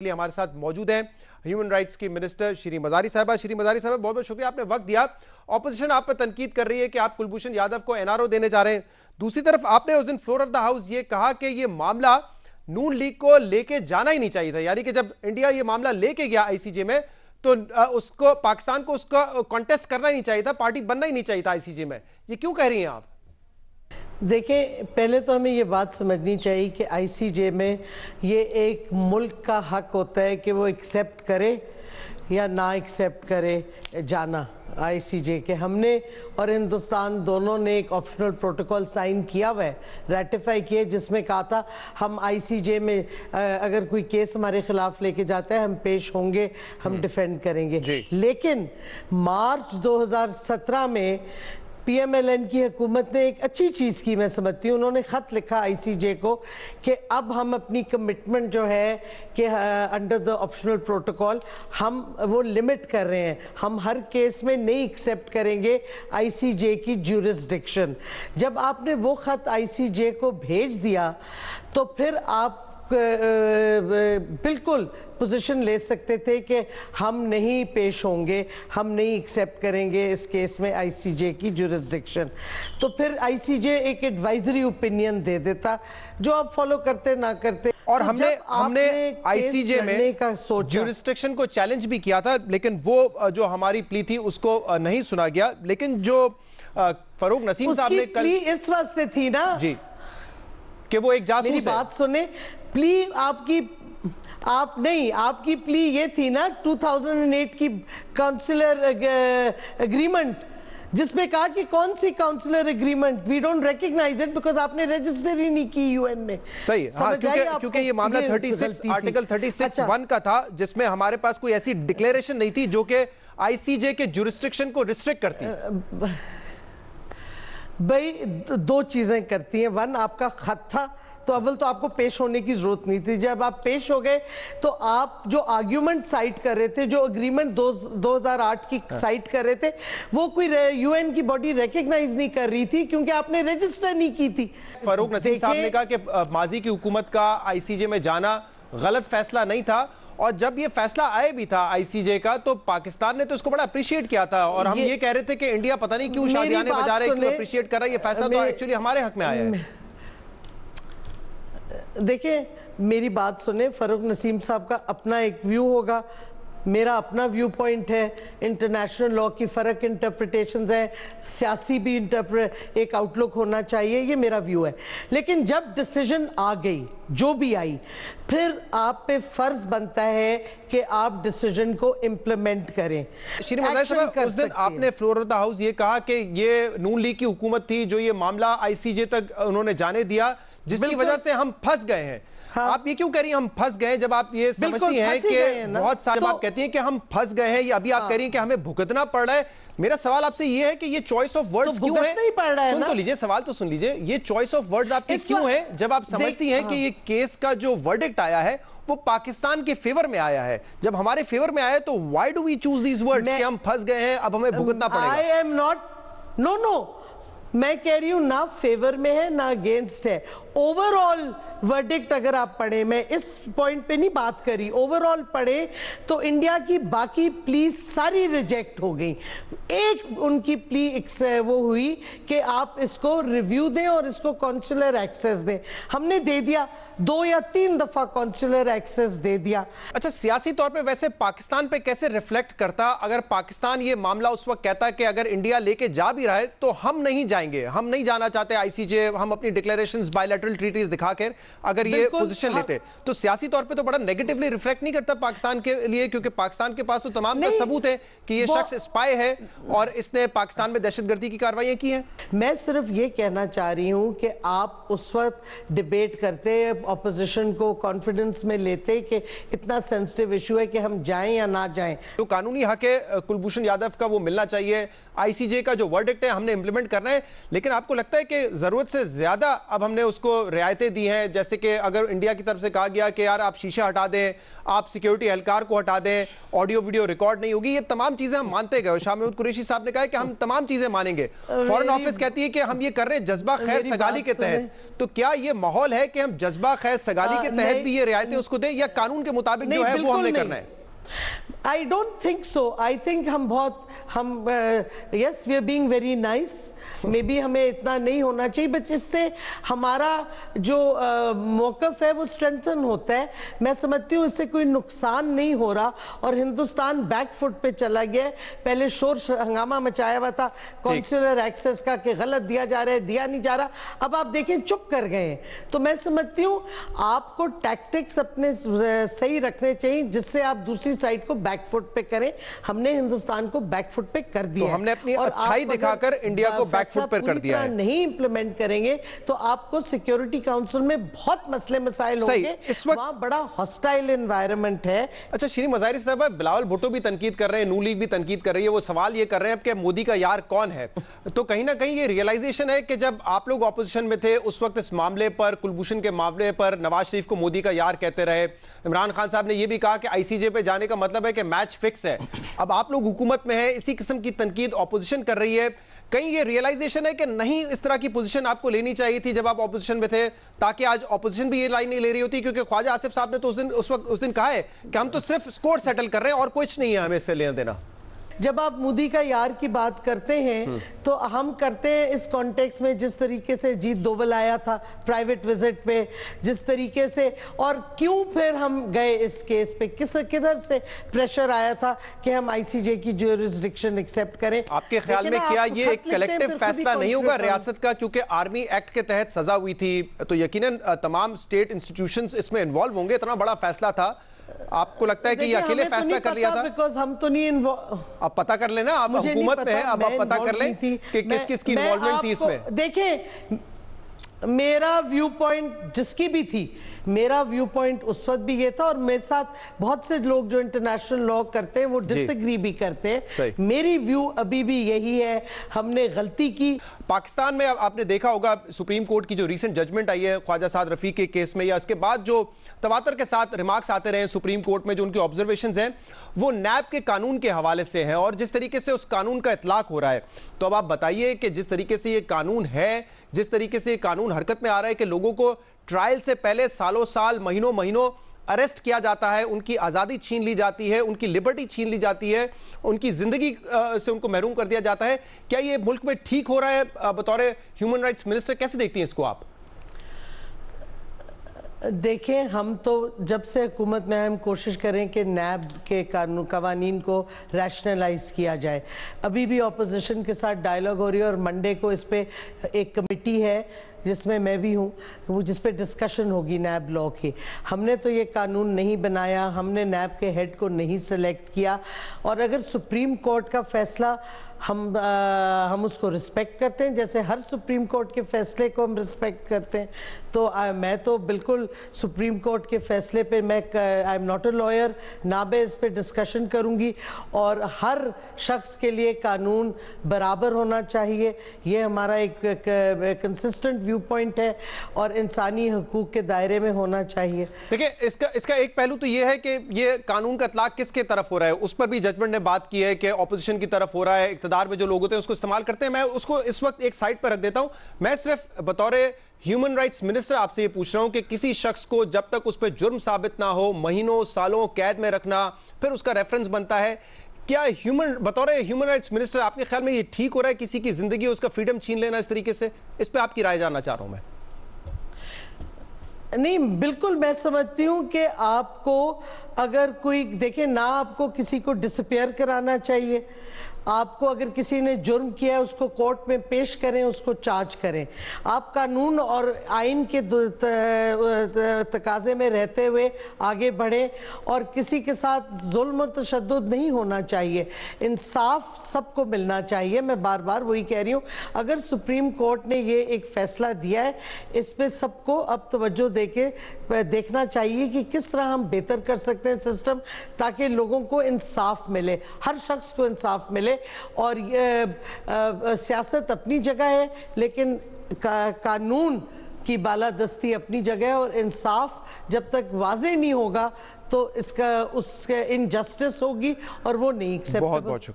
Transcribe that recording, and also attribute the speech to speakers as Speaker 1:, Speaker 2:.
Speaker 1: لیے ہمارے ساتھ موجود ہیں ہیومن رائٹس کی منسٹر شری مزاری صاحبہ. شری مزاری صاحبہ بہت بہت شکریہ آپ نے وقت دیا. اپوزیشن آپ پر تنقید کر رہی ہے کہ آپ کلبھوشن یادو کو این آر او دینے جا رہے ہیں. دوسری طرف آپ نے اس دن فلور آف دا ہاؤس یہ کہا کہ یہ معاملہ نون لیگ کو لے کے جانا ہی نہیں چاہیے تھا, یعنی کہ جب انڈیا یہ معاملہ لے کے گیا آئی سی جے میں تو اس کو پاکستان کو اس کا کانٹیسٹ کرنا ہی نہیں چاہیے تھا, پارٹی بننا ہی نہیں چاہیے تھا آئی سی جے میں. یہ کیوں کہہ رہی ہیں آپ؟
Speaker 2: دیکھیں, پہلے تو ہمیں یہ بات سمجھنی چاہیے کہ آئی سی جے میں یہ ایک ملک کا حق ہوتا ہے کہ وہ ایکسیپٹ کرے یا نہ ایکسیپٹ کرے جانا آئی سی جے کے. ہم نے اور ہندوستان دونوں نے ایک آپشنل پروٹوکول سائن کیا ہوا ہے, ریٹیفائی کیا, جس میں کہا تھا ہم آئی سی جے میں اگر کوئی کیس ہمارے خلاف لے کے جاتا ہے ہم پیش ہوں گے, ہم ڈیفینڈ کریں گے. لیکن مارچ 2017 میں پی ایم ایل این کی حکومت نے ایک اچھی چیز کی, میں سمجھتی ہوں, انہوں نے خط لکھا آئی سی جے کو کہ اب ہم اپنی کمٹمنٹ جو ہے کہ انڈر دا آپشنل پروٹوکول ہم وہ لمٹ کر رہے ہیں, ہم ہر کیس میں نہیں ایکسیپٹ کریں گے آئی سی جے کی جیورسڈکشن. جب آپ نے وہ خط آئی سی جے کو بھیج دیا تو پھر آپ بالکل پوزیشن لے سکتے تھے کہ ہم نہیں پیش ہوں گے, ہم نہیں ایکسیپٹ کریں گے اس کیس میں آئی سی جے کی جیورسڈکشن. تو پھر آئی سی جے ایک ایڈوائزری اوپینین دے دیتا جو آپ فالو کرتے نہ کرتے.
Speaker 1: اور ہم نے آئی سی جے میں جیورسڈکشن کو چیلنج بھی کیا تھا, لیکن وہ جو ہماری پلی تھی اس کو نہیں سنا گیا. لیکن جو فاروق نسیم صاحب نے کل
Speaker 2: اس واسطے تھی نا
Speaker 1: جی کہ وہ ایک جاسوس ہے.
Speaker 2: میری بات سنیں, پلی آپ کی پلی یہ تھی نا 2008 کی کاؤنسلر اگریمنٹ, جس میں کہا کہ کون سی counsellor agreement, we don't recognise it because آپ نے رجسٹر ہی نہیں کی یو این میں.
Speaker 1: صحیح, ہاں, کیونکہ یہ معاملہ آرٹیکل 36(1) کا تھا جس میں ہمارے پاس کوئی ایسی ڈکلیریشن نہیں تھی جو کہ آئی سی جے کے جیورسڈکشن کو ریسٹرکٹ کرتی.
Speaker 2: بھئی دو چیزیں کرتی ہیں, ون آپ کا خط تھا تو اول تو آپ کو پیش ہونے کی ضرورت نہیں تھی. جب آپ پیش ہو گئے تو آپ جو آرگیومنٹ سائٹ کر رہے تھے, جو اگریمنٹ 2008 کی سائٹ کر رہے تھے, وہ کوئی یو این کی باڈی ریکگنائز نہیں کر رہی تھی کیونکہ آپ نے رجسٹر نہیں کی تھی.
Speaker 1: فاروق نسیم صاحب نے کہا کہ ماضی کی حکومت کا آئی سی جے میں جانا غلط فیصلہ نہیں تھا, اور جب یہ فیصلہ آئے بھی تھا آئی سی جے کا تو پاکستان نے تو اس کو بڑا اپریشیٹ کیا تھا, اور ہم یہ کہہ رہے تھے کہ انڈیا پتہ نہیں کیوں شادیانے بجا رہے, کیوں اپریشیٹ کر رہا ہے. یہ فیصلہ تو ایکچولی ہمارے حق میں آیا ہے.
Speaker 2: دیکھیں میری بات سنیں, فاروق نسیم صاحب کا اپنا ایک ویو ہوگا, میرا اپنا ویو پوائنٹ ہے, انٹرنیشنل لاء کی فرق انٹرپریٹیشنز ہیں, سیاسی بھی ایک آؤٹ لک ہونا چاہیے, یہ میرا ویو ہے. لیکن جب ڈیسیجن آ گئی جو بھی آئی, پھر آپ پہ فرض بنتا ہے کہ آپ ڈیسیجن کو امپلیمنٹ کریں.
Speaker 1: شری مزاری صاحب, اس دن آپ نے فلور آف دا ہاؤس یہ کہا کہ یہ نون لیگ کی حکومت تھی جو یہ معاملہ آئی سی جے تک انہوں نے جانے دیا, جس کی وجہ سے ہم پھنس گئے ہیں. آپ یہ کیوں کہہ رہی ہیں ہم پھنس گئے, جب آپ یہ سمجھتی ہیں کہ بہت سارے آپ کہتی ہیں کہ ہم پھنس گئے ہیں, یہ ابھی آپ کہہ رہی ہیں کہ ہمیں بھگتنا پڑ رہا ہے. میرا سوال آپ سے یہ ہے کہ یہ چوائس آف ورڈز کیوں ہے؟ سن تو لیجئے, سوال تو سن لیجئے, یہ چوائس آف ورڈز آپ کے کیوں ہے جب آپ سمجھتی ہیں کہ یہ کیس کا جو ورڈکٹ آیا ہے وہ پاکستان کے فیور میں آیا ہے؟ جب ہمارے فیور میں آیا تو why do we choose these words کہ ہم پھنس گئے ہیں, اب ہمیں بھگتنا پڑے گا؟
Speaker 2: I am not, no, میں کہہ رہی ہوں نہ فیور میں ہے نہ اگینسٹ ہے. اوورآل ورڈکٹ اگر آپ پڑھیں, میں اس پوائنٹ پہ نہیں بات کری, اوورآل پڑھیں تو انڈیا کی باقی پلیز ساری ریجیکٹ ہو گئی. ایک ان کی پلی وہ ہوئی کہ آپ اس کو ریویو دیں اور اس کو کونسلر ایکسیس دیں. ہم نے دے دیا, 2 یا 3 دفعہ کونسلر ایکسیس دے دیا.
Speaker 1: اچھا, سیاسی طور پہ ویسے پاکستان پہ کیسے ریفلیکٹ کرتا اگر پاکستان یہ معاملہ اس وقت کہتا کہ اگر انڈیا لے کے جا بھی رہا ہے تو ہم نہیں جائیں گے, ہم نہیں جانا چاہتے آئی سی جے, ہم اپنی ڈکلیریشنز بائیلیٹرل ٹریٹیز دکھا کر اگر یہ پوزیشن لیتے تو سیاسی طور پہ تو بڑا نیگیٹیولی ریفلیکٹ نہیں کرتا پاکستان کے لیے, کیونکہ پاکستان کے پاس تو تمام کا ثبوت ہے کہ یہ شخص اسپائی ہے اور اس نے پاکستان میں دہشت گردی کی کارروائیاں کی ہیں.
Speaker 2: میں صرف یہ کہنا چاہ رہی ہوں کہ آپ اس وقت ڈیبیٹ کرتے, اپوزیشن کو کانفیڈنس میں لیتے کہ اتنا سینسٹیو ایشو ہے کہ ہم جائیں یا نہ جائیں.
Speaker 1: جو قانونی حق ہے کلبھوشن یادو کا وہ ملنا چاہیے, ICJ کا جو ورڈکٹ ہے ہم نے امپلیمنٹ کرنا ہے، لیکن آپ کو لگتا ہے کہ ضرورت سے زیادہ اب ہم نے اس کو رعایتیں دی ہیں؟ جیسے کہ اگر انڈیا کی طرف سے کہا گیا کہ یار آپ شیشہ ہٹا دیں، آپ سیکیورٹی اہلکار کو ہٹا دیں، آڈیو ویڈیو ریکارڈ نہیں ہوگی، یہ تمام چیزیں ہم مانتے گئے. شاہ محمود قریشی صاحب نے کہا ہے کہ ہم تمام چیزیں مانیں گے. فورن آفس کہتی ہے کہ ہم یہ کر رہے ہیں جذبہ خیر سگالی کے تحت. تو کیا یہ ماحول ہے کہ ہم جذبہ خیر سگالی کے تحت بھی یہ رعایتیں اس کو دیں، یا قانون کے مطابق جو ہے وہ ہم نے کرنا ہے؟
Speaker 2: I don't think so. I think yes, we are being very nice. Maybe ہمیں اتنا نہیں ہونا چاہیے، بٹ اس سے ہمارا جو موقف ہے وہ اسٹرینتھن ہوتا ہے. میں سمجھتی ہوں اس سے کوئی نقصان نہیں ہو رہا، اور ہندوستان بیک فٹ پہ چلا گیا ہے. پہلے شور ہنگامہ مچایا ہوا تھا کونسولر ایکسس کا کہ غلط دیا جا رہا ہے، دیا نہیں جا رہا. اب آپ دیکھیں چپ کر گئے ہیں. تو میں سمجھتی ہوں آپ کو ٹیکٹکس اپنے صحیح رکھنے چاہیے جس سے آپ دوسری سائڈ کو بیک فٹ پہ کریں. ہم نے ہندوستان کو بیک فٹ پہ کر دیا ہے،
Speaker 1: تو ہم نے اپنی اچھائی دکھا کر انڈیا کو بیک فٹ پر کر دیا ہے.
Speaker 2: نہیں امپلیمنٹ کریں گے تو آپ کو سیکیورٹی کاؤنسل میں بہت مسئلے مسائل ہوں گے. وہاں بڑا ہاسٹائل انوائرمنٹ ہے.
Speaker 1: اچھا شیریں مظاہری صاحب، بلاول بھٹو بھی تنقید کر رہے ہیں، نون لیگ بھی تنقید کر رہی ہے. وہ سوال یہ کر رہے ہیں کہ مودی کا یار کون ہے؟ تو کہیں نہ کہیں یہ ریئلائزیشن ہے کہ جب آپ لوگ اپوزیشن میں تھے اس وقت اس معاملے پر، کلبھوشن کے معاملے پر نواز شریف کو مودی کا یار کہتے رہے. عمران خان صاحب نے یہ بھی کہا کہ ICJ پہ جانے کا مطلب ہے کہ میچ فکس ہے. اب آپ لوگ حکومت میں ہیں، اسی قسم کی تنقید اپوزیشن کر رہی ہے. کہیں یہ ریئلائزیشن ہے کہ نہیں اس طرح کی پوزیشن آپ کو لینی چاہیے تھی جب آپ اپوزیشن میں تھے، تاکہ آج اپوزیشن بھی یہ لائن نہیں لے رہی ہوتی؟ کیونکہ خواجہ آصف صاحب نے تو اس دن کہا ہے کہ ہم تو صرف سکور سیٹل کر رہے ہیں اور کچھ نہیں ہے ہمیں اس سے لینا دینا.
Speaker 2: جب آپ مودی کا یار کی بات کرتے ہیں تو ہم کرتے ہیں اس کانٹیکس میں جس طریقے سے جیت دوول آیا تھا پرائیویٹ وزٹ پہ، جس طریقے سے، اور کیوں پھر ہم گئے اس کیس پہ، کدھر سے پریشر آیا تھا کہ ہم ICJ کی جورسڈکشن ایکسیپٹ کریں.
Speaker 1: آپ کے خیال میں کیا یہ ایک کلیکٹیو فیصلہ نہیں ہوگا ریاست کا؟ کیونکہ آرمی ایکٹ کے تحت سزا ہوئی تھی تو یقیناً تمام اسٹیٹ انسٹیٹیوشنز اس میں انوالو ہوں گے. اتنا بڑا فیصلہ تھا، آپ کو لگتا ہے کہ یہ اکیلے فیصلہ کر لیا تھا؟
Speaker 2: بیکاز ہم تو نہیں
Speaker 1: آپ پتہ کر لینا، آپ حکومت میں ہیں، اب آپ پتہ کر لیں کہ کس کس کی انوالومنٹ تھی اس میں.
Speaker 2: دیکھیں میرا ویو پوائنٹ جس کی بھی تھی، میرا ویو پوائنٹ اس وقت بھی یہ تھا، اور میرے ساتھ بہت سے لوگ جو انٹرنیشنل لاء کرتے ہیں وہ ڈس ایگری بھی کرتے ہیں. میری ویو ابھی بھی یہی ہے، ہم نے غلطی کی.
Speaker 1: پاکستان میں آپ نے دیکھا ہوگا سپریم کورٹ کی جو ریسنٹ ججمنٹ آئی ہے خواجہ سعد رفیق کے کیس میں، یا اس کے بعد جو تواتر کے ساتھ ریمارکس آتے رہے ہیں سپریم کورٹ میں، جو ان کی آبزرویشنز ہیں وہ نیب کے قانون کے حوالے سے ہیں اور جس طریقے سے اس قانون کا اطلاق ہو رہا ہے. تو اب آپ بتائیے کہ جس طریقے سے یہ قانون ہے، جس طریقے سے یہ قانون حرکت میں آ رہا ہے کہ لوگوں کو ٹرائل سے پہلے سالوں سال، مہینوں مہینوں اریسٹ کیا جاتا ہے، ان کی آزادی چھین لی جاتی ہے، ان کی لبرٹی چھین لی جاتی ہے، ان کی زندگی سے ان کو محروم کر دیا جاتا ہے، کیا یہ ملک میں ٹھیک ہو رہا ہے؟ بطور ہیومن رائٹس منسٹر کیسے دیکھتی ہیں اس کو آپ؟
Speaker 2: دیکھیں ہم تو جب سے حکومت میں ہم کوشش کریں کہ نیب کے قوانین کو ریشنلائز کیا جائے. ابھی بھی اپوزیشن کے ساتھ ڈائلاگ ہو رہی ہے، اور منڈے کو اس پہ ایک کمیٹی ہے جس میں بھی ہوں، وہ جس پہ ڈسکشن ہوگی نیب لاء کی. ہم نے تو یہ قانون نہیں بنایا، ہم نے نیب کے ہیڈ کو نہیں سلیکٹ کیا، اور اگر سپریم کورٹ کا فیصلہ ہم اس کو رسپیکٹ کرتے ہیں جیسے ہر سپریم کورٹ کے فیصلے کو ہم رسپیکٹ کرتے ہیں. تو میں تو بالکل سپریم کورٹ کے فیصلے پہ I am not a lawyer, نہ میں اس پہ ڈسکشن کروں گی، اور ہر شخص کے لیے قانون برابر ہونا چاہیے. یہ ہمارا ایک کنسسٹنٹ ویو پوائنٹ ہے اور انسانی حقوق کے دائرے میں ہونا چاہیے.
Speaker 1: دیکھیں اس کا ایک پہلو تو یہ ہے کہ یہ قانون کا اطلاق کس کے طرف ہو رہا ہے، اس پر بھی ججمنٹ نے بات کی ہے کہ اپوزیشن کی طرف ہو رہا ہے، اقتدار میں جو لوگ ہوتے ہیں اس کو استعمال کرتے ہیں. میں اس کو اس وقت ایک سائٹ پر رکھ دیتا ہوں. میں صرف بطور ہیومن رائٹس منسٹر آپ سے یہ پوچھ رہا ہوں کہ کسی شخص کو جب تک اس پہ جرم ثابت نہ ہو مہینوں سالوں قید میں رکھنا پھر اس کا ریفرنس بنتا ہے. کیا بطور ہیومن رائٹس منسٹر آپ کے خیال میں یہ ٹھیک ہو رہا ہے کسی کی زندگی اس کا فریڈم چھین لینا اس طریقے سے؟ اس پہ آپ کی رائے جاننا چاہ رہا ہوں میں.
Speaker 2: نہیں بالکل، میں سمجھتی ہوں کہ آپ کو اگر کوئی دیکھیں، نہ آپ کو کسی کو ڈسپیئر کرانا چاہیے. آپ کو اگر کسی نے جرم کیا ہے اس کو کورٹ میں پیش کریں، اس کو چارج کریں. آپ قانون اور آئین کے تقاضے میں رہتے ہوئے آگے بڑھیں، اور کسی کے ساتھ ظلم اور تشدد نہیں ہونا چاہیے. انصاف سب کو ملنا چاہیے. میں بار بار وہی کہہ رہی ہوں، اگر سپریم کورٹ نے یہ ایک فیصلہ دیا ہے اس پہ سب کو اب توجہ دے کے دیکھنا چاہیے کہ کس طرح ہم بہتر کر سکتے ہیں سسٹم، تاکہ لوگوں کو انصاف ملے، ہر شخص کو انصاف ملے. چلے. اور سیاست اپنی جگہ ہے لیکن قانون کی بالادستی اپنی جگہ ہے, اور انصاف جب تک واضح نہیں ہوگا تو اس کا انجسٹس ہوگی اور وہ نہیں ایکسیپٹیبل.
Speaker 1: بہت شکریہ.